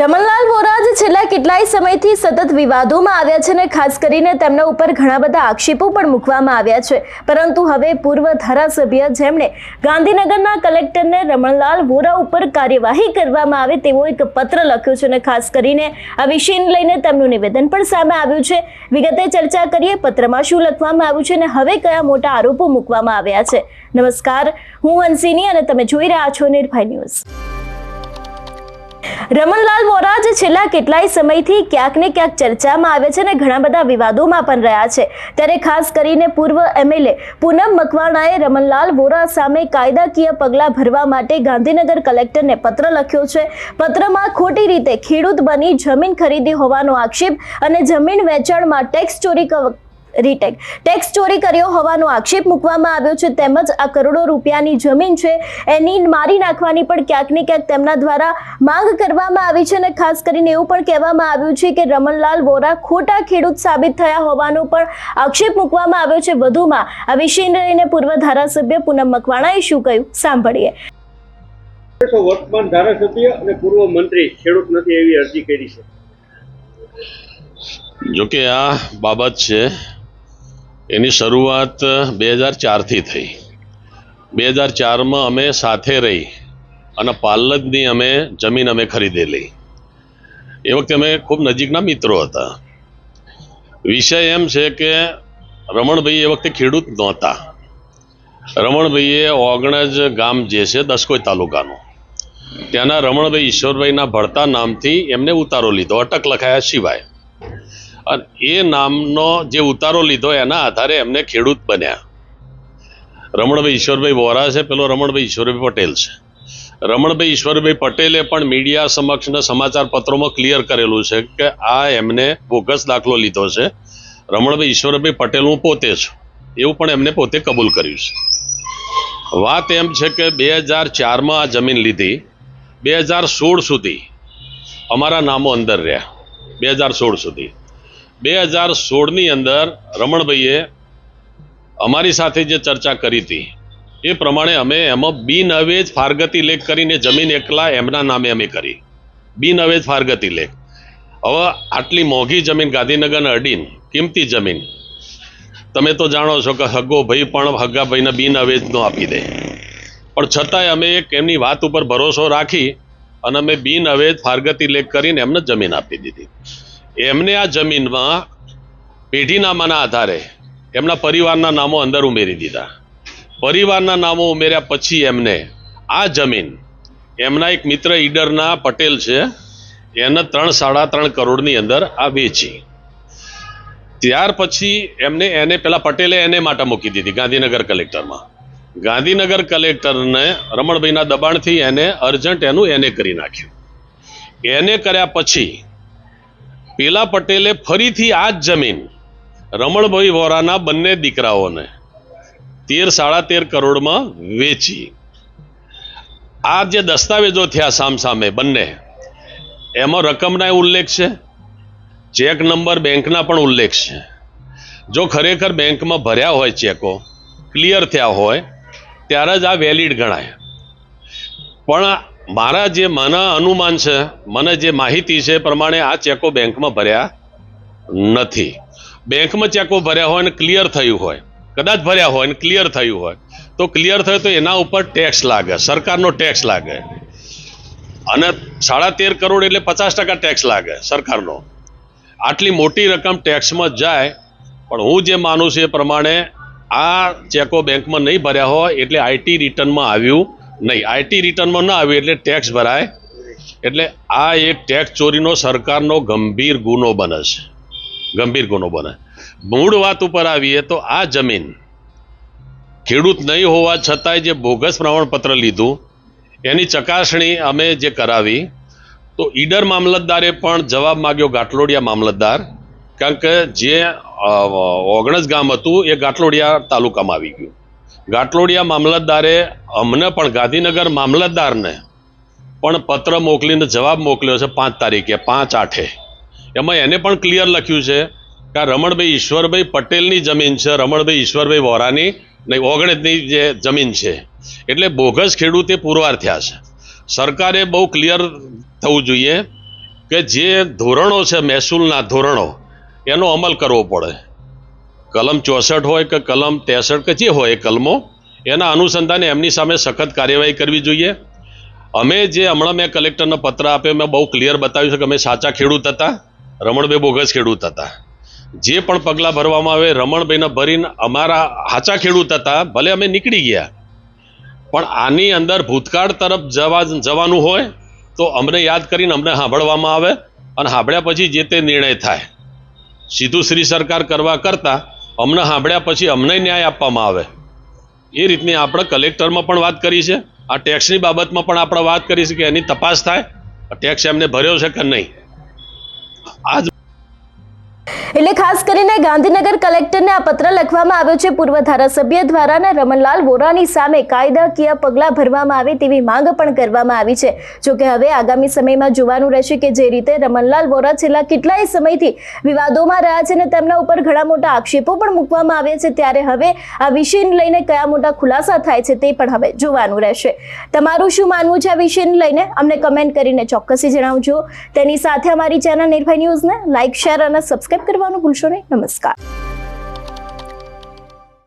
રમણલાલ વોરા જે છેલ્લા કેટલાય સમયથી સતત વિવાદોમાં આવ્યા છે અને ખાસ કરીને તેમના ઉપર ઘણા બધા આક્ષેપો પણ મૂકવામાં આવ્યા છે, પરંતુ હવે પૂર્વ ધારાસભ્ય જેમણે ગાંધીનગરના કલેક્ટરને રમણલાલ વોરા ઉપર કાર્યવાહી કરવામાં આવે તેવો એક પત્ર લખ્યો છે અને ખાસ કરીને આ વિષયને લઈને તેમનું નિવેદન પણ સામે આવ્યું છે। વિગતે ચર્ચા કરીએ પત્રમાં શું લખવામાં આવ્યું છે અને હવે કયા મોટા આરોપો મૂકવામાં આવ્યા છે। નમસ્કાર, હું હંસિની અને તમે જોઈ રહ્યા છો નિર્ભય ન્યૂઝ। રમણલાલ વોરા જે છેલ્લા કેટલાય સમયથી ક્યાંક ને ક્યાંક ચર્ચામાં આવે છે અને ઘણા બધા વિવાદોમાં પણ રહ્યા છે, ત્યારે ખાસ કરીને પૂર્વ એમએલએ પૂનમ મકવાણાએ રમણલાલ વોરા સામે કાયદાકીય પગલાં ભરવા માટે ગાંધીનગર કલેક્ટરને પત્ર લખ્યો છે। પત્રમાં ખોટી રીતે ખેડૂત બની જમીન ખરીદી હોવાનો આક્ષેપ અને જમીન વેચાણમાં ટેક્સ ચોરી કર્યો હોવાનો આક્ષેપ મૂકવામાં આવ્યો છે, તેમજ આ કરોડો રૂપિયાની જમીન છે એની મારી નાખવાની પણ ક્યાંક ને ક્યાંક તેમના દ્વારા માંગ કરવામાં આવી છે અને ખાસ કરીને એવું પણ કહેવામાં આવ્યું છે કે રમણલાલ વોરા ખોટા ખેડૂત સાબિત થયા હોવાનો પણ આક્ષેપ મૂકવામાં આવ્યો છે। વધુમાં આ વિષયને લઈને પૂર્વ ધારાસભ્ય પૂનમ મકવાણાએ શું કહ્યું સાંભળીએ। વર્તમાન ધારાસભ્ય અને પૂર્વ મંત્રી ખેડૂત નથી એવી અરજી કરી છે। જો કે આ બાબત છે એની શરૂઆત 2004 થી થઈ। 2004માં અમે સાથે રહી અને પાલનની અમે જમીન ખરીદેલી। એ વખતે અમે ખૂબ નજીકના મિત્રો હતા। વિષય એમ છે કે રમણભાઈ એ વખતે ખેડૂત નહોતા। રમણભાઈએ ઓગણજ ગામ જે છે દસકોઈ તાલુકાનું, ત્યાંના રમણભાઈ ઈશ્વરભાઈના ભળતા નામથી એમને ઉતારો લીધો અટક લખાયા સિવાય, અને એ નામનો જે ઉતારો લીધો એના આધારે એમને ખેડૂત બન્યા। રમણભાઈ ઈશ્વરભાઈ વોરા છે, પેલો રમણભાઈ ઈશ્વરભાઈ પટેલ છે। રમણભાઈ ઈશ્વરભાઈ પટેલે પણ મીડિયા સમક્ષ ને સમાચાર પત્રોમાં ક્લિયર કરેલું છે કે આ એમને બોગસ દાખલો લીધો છે। રમણભાઈ ઈશ્વરભાઈ પટેલ હું પોતે છું એવું પણ એમને પોતે કબૂલ કર્યું છે। વાત એમ છે કે 2004માં આ જમીન લીધી, 2016 સુધી અમારા નામો અંદર રહ્યા। 2016 સુધી 2016ની અંદર રમણભાઈએ અમારી સાથે જે ચર્ચા કરી હતી એ પ્રમાણે અમે એમાં બિનઅવેજ ફારગતી લેખ કરીને જમીન એકલા એમના નામે અમે કરી, બિનઅવેજ ફારગતી લેખ। હવે આટલી મોંઘી જમીન ગાંધીનગરના અડીન કિંમતી જમીન, તમે તો જાણો છો કે હગો ભાઈ પણ હગા ભાઈને બિનઅવેજનો આપી દે, પણ છતાંય અમે એક એમની વાત ઉપર ભરોસો રાખી અને અમે બિનઅવેજ ફારગતી લેખ કરીને એમને જમીન આપી દીધી। એમને આ જમીનમાં પેઢીનામાના આધારે એમના પરિવારના નામો અંદર ઉમેરી દીધા। પરિવારના નામો ઉમેર્યા પછી એમને આ જમીન એમના એક મિત્ર ઈડરના પટેલ છે એને 3.5 કરોડની અંદર આ વેચી। ત્યાર પછી એને પેલા પટેલે એને માટે મૂકી દીધી ગાંધીનગર કલેક્ટરમાં। ગાંધીનગર કલેક્ટરને રમણભાઈના દબાણથી એને અર્જન્ટ એને કરી નાખ્યું। એને કર્યા પછી પેલા પટેલે ફરીથી આ જ જમીન રમણભાઈ વોરાના બંને દીકરાઓને 13.5 કરોડમાં વેચી। આ જે દસ્તાવેજો થયા સામસામે બંને, એમાં રકમના ઉલ્લેખ છે, ચેક નંબર બેંકના પણ ઉલ્લેખ છે। જો ખરેખર બેંકમાં ભર્યા હોય, ચેકો ક્લિયર થયા હોય ત્યારે જ આ વેલિડ ગણાય। પણ મારા જે મને અનુમાન છે, મને જે માહિતી છે પ્રમાણે આ ચેકો બેંકમાં ભર્યા નથી। બેંકમાં ચેકો ભર્યા હોય અને ક્લિયર થયું હોય, કદાચ ભર્યા હોય અને ક્લિયર થયું હોય તો ક્લિયર થયું તો એના ઉપર ટેક્સ લાગે, સરકારનો ટેક્સ લાગે, અને 13.5 કરોડ એટલે 50% ટેક્સ લાગે સરકારનો। આટલી મોટી રકમ ટેક્સમાં જાય, પણ હું જે માનું છું એ પ્રમાણે આ ચેકો બેંકમાં નહીં ભર્યા હોય એટલે આઈટી રિટર્નમાં આવ્યું નહીં, આઈટી રિટર્નમાં ન આવ્યું એટલે ટેક્સ ભરાય, એટલે આ એક ટેક્સ ચોરીનો સરકારનો ગંભીર ગુનો બને છે, ગંભીર ગુનો બને। મૂળ વાત ઉપર આવીએ તો આ જમીન ખેડૂત નહીં હોવા છતાંય જે બોગસ પ્રમાણપત્ર લીધું એની ચકાસણી અમે જે કરાવી તો ઈડર મામલતદારે પણ જવાબ માંગ્યો, ગાટલોડિયા મામલતદાર, કારણ કે જે ઓગણજ ગામ હતું એ ગાટલોડિયા તાલુકામાં આવી ગયું। ગાટલોડિયા મામલતદારે અમને પણ ગાંધીનગર મામલતદારને પણ પત્ર મોકલીને જવાબ મોકલ્યો છે 5 તારીખે 5/8। એમાં એને પણ ક્લિયર લખ્યું છે કે આ રમણભાઈ ઈશ્વરભાઈ પટેલની જમીન છે, રમણભાઈ ઈશ્વરભાઈ વોરાની નહીં, ઓગણજની જે જમીન છે, એટલે બોગસ ખેડૂતે પુરવાર થયા છે। સરકારે બહુ ક્લિયર થવું જોઈએ કે જે ધોરણો છે મહેસૂલના ધોરણો એનો અમલ કરવો પડે. કલમ 64 હોય કે કલમ 63 કે જે હોય એ કલમો એના અનુસંધાને એમની સામે સખત કાર્યવાહી કરવી જોઈએ. અમે જે હમણાં મેં કલેક્ટરનો પત્ર આપ્યો મેં બહુ ક્લિયર બતાવ્યું છે કે અમે સાચા ખેડૂત હતા, રમણભાઈ બોગસ ખેડૂત હતા. જે પણ પગલાં ભરવામાં આવે રમણભાઈને ભરીને અમારા સાચા ખેડૂત હતા, ભલે અમે નીકળી ગયા, પણ આની અંદર ભૂતકાળ તરફ જવાનું હોય તો અમને યાદ કરીને અમને સાંભળવામાં આવે અને સાંભળ્યા પછી જે તે નિર્ણય થાય. સીધું શ્રી સરકાર કરવા કરતાં અમને સાંભળ્યા પછી અમને ન્યાય આપવામાં આવે એ રીતની આપણે કલેક્ટરમાં પણ વાત કરી છે. આ ટેક્સની બાબતમાં પણ આપણે વાત કરી છે કે એની તપાસ થાય, ટેક્સ એમને ભર્યો છે કે નહીં. આજ એટલે ખાસ કરીને ગાંધીનગર કલેક્ટરને આ પત્ર લખવામાં આવ્યો છે પૂર્વ ધારાસભ્ય દ્વારા અને રમણલાલ વોરાની સામે કાયદાકીય પગલાં ભરવામાં આવે તેવી માંગ પણ કરવામાં આવી છે. જોકે હવે આગામી સમયમાં જોવાનું રહેશે કે જે રીતે રમણલાલ વોરા છેલ્લા કેટલાય સમયથી વિવાદોમાં રહ્યા છે અને તેમના ઉપર ઘણા મોટા આક્ષેપો પણ મૂકવામાં આવ્યા છે, ત્યારે હવે આ વિષયને લઈને કયા મોટા ખુલાસા થાય છે તે પણ હવે જોવાનું રહેશે. તમારું શું માનવું છે આ વિષયને લઈને અમને કમેન્ટ કરીને ચોક્કસથી જણાવજો. તેની સાથે અમારી ચેનલ નિર્ભય ન્યૂઝને લાઇક, શેર અને સબસ્ક્રાઇબ કરવાનું ભૂલશો નહીં. નમસ્કાર.